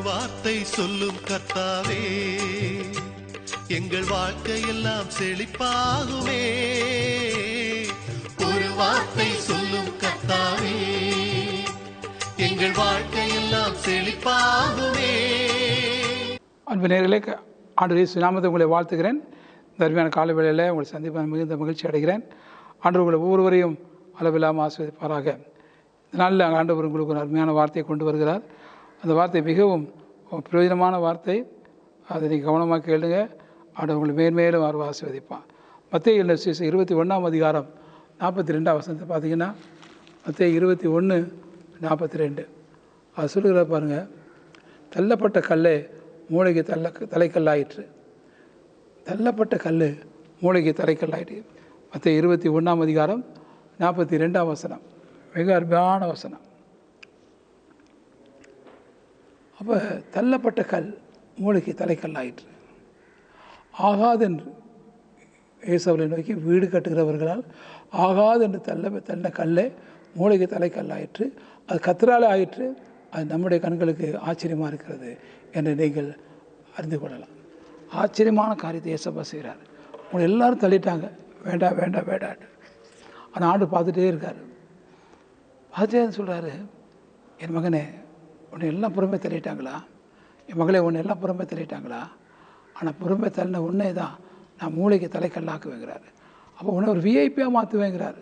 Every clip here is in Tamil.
வார்த்தை சொல்லும் கர்த்தாவே, எங்கள் வாழ்க்கையெல்லாம் செழிப்பாகுமே. ஒரு வார்த்தை சொல்லும் கர்த்தாவே, எங்கள் வாழ்க்கையெல்லாம் செழிப்பாகுமே. அன்பு நேயர்களே, ஆண்டவர் இயேசு நாமத்தில் உங்களை வாழ்த்துகிறேன். இந்த அருமையான காலை வேளையில் உங்களை சந்திப்ப மிகுந்த மகிழ்ச்சி அடைகிறேன். ஆண்டவர் உங்களை ஒவ்வொருவரையும் அளவில்லாமல் ஆசீர்வதிப்பாராக. இந்த நாளில் ஆண்டவர் உங்களுக்கு ஒரு அருமையான வார்த்தையை கொண்டு வருகிறார். அந்த வார்த்தை மிகவும் பிரயோஜனமான வார்த்தை. அதை நீங்கள் கவனமாக கேளுங்க. ஆண்டவர் உங்களை மேன்மேலும் ஆசீர்வதிப்பான். மத்தேயு 21 அதிகாரம் 42 வசனத்தை பார்த்தீங்கன்னா, மத்தேயு 21:42 அது சொல்லுகிற பாருங்கள். தள்ளப்பட்ட கல்லே மூளைக்கு தலைக்கல்லாயிற்று. தள்ளப்பட்ட கல் மூளைக்கு தலைக்கல்லாயிற்று. மத்தேயு 21 அதிகாரம் 42 வசனம் மிக அருமையான வசனம். அப்போ தள்ளப்பட்ட கல் மூளைக்கு தலைக்கல்லாயிற்று. ஆகாதென்று இயேசுவை நோக்கி வீடு கட்டுகிறவர்களால் ஆகாதென்று தள்ள கல்லை மூளைக்கு தலைக்கல்லாயிற்று. அது கர்த்தரால் ஆயிற்று. அது நம்முடைய கண்களுக்கு ஆச்சரியமாக இருக்கிறது என்று நீங்கள் அறிந்து கொள்ளலாம். ஆச்சரியமான காரியத்தை இயேசப்பா செய்கிறார். உங்களை எல்லாரும் தள்ளிட்டாங்க, வேண்டாம் வேண்டாம் வேண்டாம். ஆனால் ஆண்டு பார்த்துட்டே இருக்கார். பார்த்துட்டே சொல்கிறாரு, என் மகனே உன்னை எல்லாம் புறமே தள்ளிட்டாங்களா, என் மகளே உன்னை எல்லாம் புறமே தள்ளிட்டாங்களா, ஆனால் புறமே தள்ளின உன்னை தான் நான் மூளைக்கு தலைக்கல்லாக்குவேங்கிறாரு. அப்போ உன்னை ஒரு விஐபியாக மாற்றுவேங்கிறாரு.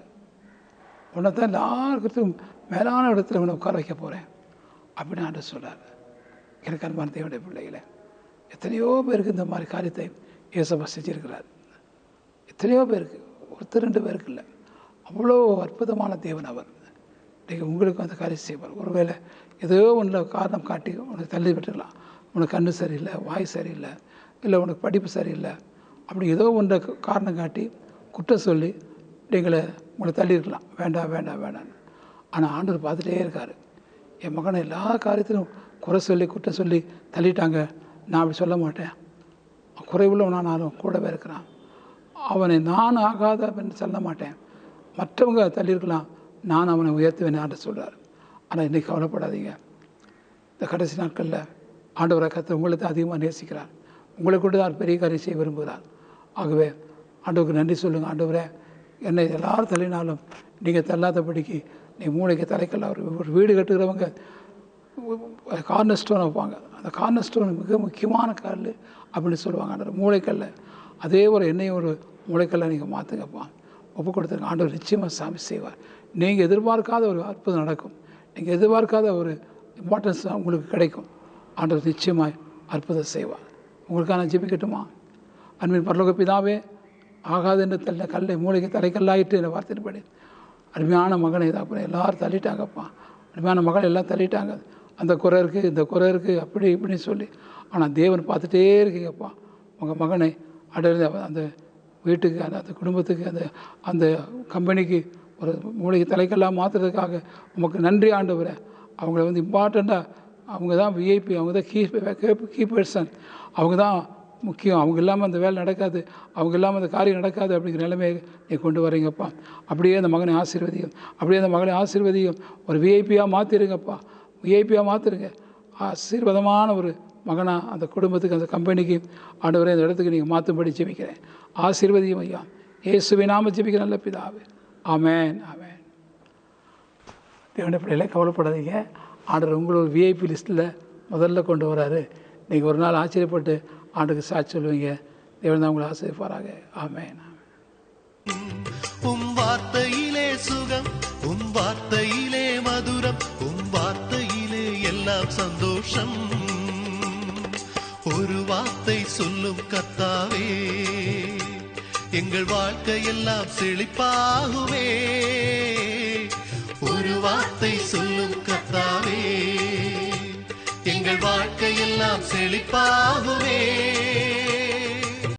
உன்னை தான் எல்லாருக்கும் மேலான இடத்துல உன்னை உட்கார வைக்க போகிறேன் அப்படின்னு ஆண்டு சொல்கிறார். எனக்கு அன்பான தேவனுடைய பிள்ளைகளை, எத்தனையோ பேருக்கு இந்த மாதிரி காரியத்தை இயேசுப்பா செஞ்சிருக்கிறார். எத்தனையோ பேருக்கு, ஒருத்தர் 2 பேருக்கு இல்லை, அவ்வளோ அற்புதமான தேவன் அவர். நீங்கள் உங்களுக்கு அந்த காரியம் செய்வார். ஒருவேளை ஏதோ ஒன்றில் காரணம் காட்டி உனக்கு தள்ளி விட்டுடலாம். உனக்கு கண்ணு சரியில்லை, வாய் சரியில்லை, இல்லை உனக்கு படிப்பு சரியில்லை, அப்படி ஏதோ ஒன்றை காரணம் காட்டி குற்றம் சொல்லி உங்களை தள்ளியிருக்கலாம். வேண்டாம் வேண்டாம் வேண்டாம். ஆனால் ஆண்டவர் பார்த்துட்டே இருக்கார். என் மகனை எல்லா காரியத்திலும் குறை சொல்லி குற்றம் சொல்லி தள்ளிட்டாங்க, நான் அப்படி சொல்ல மாட்டேன். குறைவுள்ளவனானாலும் கூடவே இருக்கிறான். அவனை நான் ஆகாத என்று சொல்ல மாட்டேன். மற்றவங்க தள்ளியிருக்கலாம், நான் அவனை உயர்த்துவேன் ஆண்டு சொல்கிறார். ஆனால் இன்றைக்கி கவலைப்படாதீங்க. இந்த கடைசி நாட்களில் ஆண்டவரை கர்த்தர் உங்களை தான் அதிகமாக நேசிக்கிறார். உங்களை கொண்டு தான் பெரிய காரியம் செய்ய விரும்புகிறார். ஆகவே ஆண்டவருக்கு நன்றி சொல்லுங்கள். ஆண்டவரே, என்னை எல்லாரும் தள்ளினாலும் நீங்கள் தள்ளாதபடிக்கு நீ மூளைக்கு தலைக்கல்ல. ஒரு வீடு கட்டுகிறவங்க கார்னர் ஸ்டோன் வைப்பாங்க. அந்த கார்னர் ஸ்டோன் மிக முக்கியமான கல் அப்படின்னு சொல்லுவாங்க. அந்த மூளைக்கல்ல அதே ஒரு என்னையும் ஒரு மூளைக்கல்லை நீங்கள் மாற்றுங்கப்பா, ஒப்பு கொடுத்துருங்க. ஆண்டவர் நிச்சயமாக சாமி செய்வார். நீங்கள் எதிர்பார்க்காத ஒரு அற்புதம் நடக்கும். நீங்கள் எதிர்பார்க்காத ஒரு இம்பார்ட்டன்ஸ் உங்களுக்கு கிடைக்கும். ஆண்டவர் நிச்சயமாக அற்புதம் செய்வார். உங்களுக்கான ஜெபிக்கட்டுமா? அன்பின் பரலோக பிதாவே, ஆகாது என்று தள்ள கல்லை மூளைக்கு தலைக்கல்லாயிட்டு என்ற வார்த்தையின்படி அருமையான மகனை அப்புறம் எல்லோரும் தள்ளிட்டாங்கப்பா. அருமையான மகள் எல்லாம் தள்ளிட்டாங்க. அந்த குறை இருக்குது, இந்த குறை இருக்குது, அப்படி இப்படின்னு சொல்லி. ஆனால் தேவன் பார்த்துட்டே இருக்கீங்கப்பா. உங்கள் மகனை அடுத்த அந்த வீட்டுக்கு, அந்த குடும்பத்துக்கு, அந்த கம்பெனிக்கு ஒரு மூளைக்கு தலைக்கெல்லாம் மாற்றுறதுக்காக உமக்கு நன்றி ஆண்டவரே. அவங்கள இம்பார்ட்டண்ட்டாக, அவங்க தான் விஐபி, அவங்க தான் கீ பர்சன், அவங்க தான் முக்கியம். அவங்க இல்லாமல் அந்த வேலை நடக்காது, அவங்க இல்லாமல் அந்த காரியம் நடக்காது அப்படிங்கிற நிலைமையை நீ கொண்டு வரீங்கப்பா. அப்படியே அந்த மகனை ஆசீர்வதியும், அப்படியே அந்த மகளை ஆசீர்வதியும். ஒரு விஐபியாக மாற்றிடுங்கப்பா, விஐபியாக மாற்றிடுங்க. ஆசீர்வாதமான ஒரு மகனாக அந்த குடும்பத்துக்கு, அந்த கம்பெனிக்கு ஆண்டவரே அந்த இடத்துக்கு நீங்கள் மாற்றும்படி ஜெபிக்கிறேன். ஆசீர்வதியும் ஐயா, இயேசுவின் நாம ஜெபிக்கிற நல்ல பிதாவே, ஆமென் ஆமென். தேவனுடைய பிள்ளைகளை கவலைப்படாதீங்க. ஆண்டவர் உங்களை ஒரு விஐபி லிஸ்ட்டில் முதல்ல கொண்டு வராரு. நீங்கள் ஒரு நாள் ஆச்சரியப்பட்டு ஆண்டுக்கு சாட்சி சொல்லுவீங்க. தேவன் தான் உங்களை ஆசீர்வதிப்பாராக. ஆமென். உம் வார்த்தையிலே சுகம், உம் வார்த்தையிலே மதுரம், உம் வார்த்தையிலே எல்லாம் சந்தோஷம். ஒரு வார்த்தை சொல்லும் கர்த்தாவே, எங்கள் வாழ்க்கையெல்லாம் செழிப்பாகுமே. ஒரு வார்த்தை சொல்லும் கர்த்தாவே, எங்கள் வாழ்க்கையெல்லாம் செழிப்பாகுமே.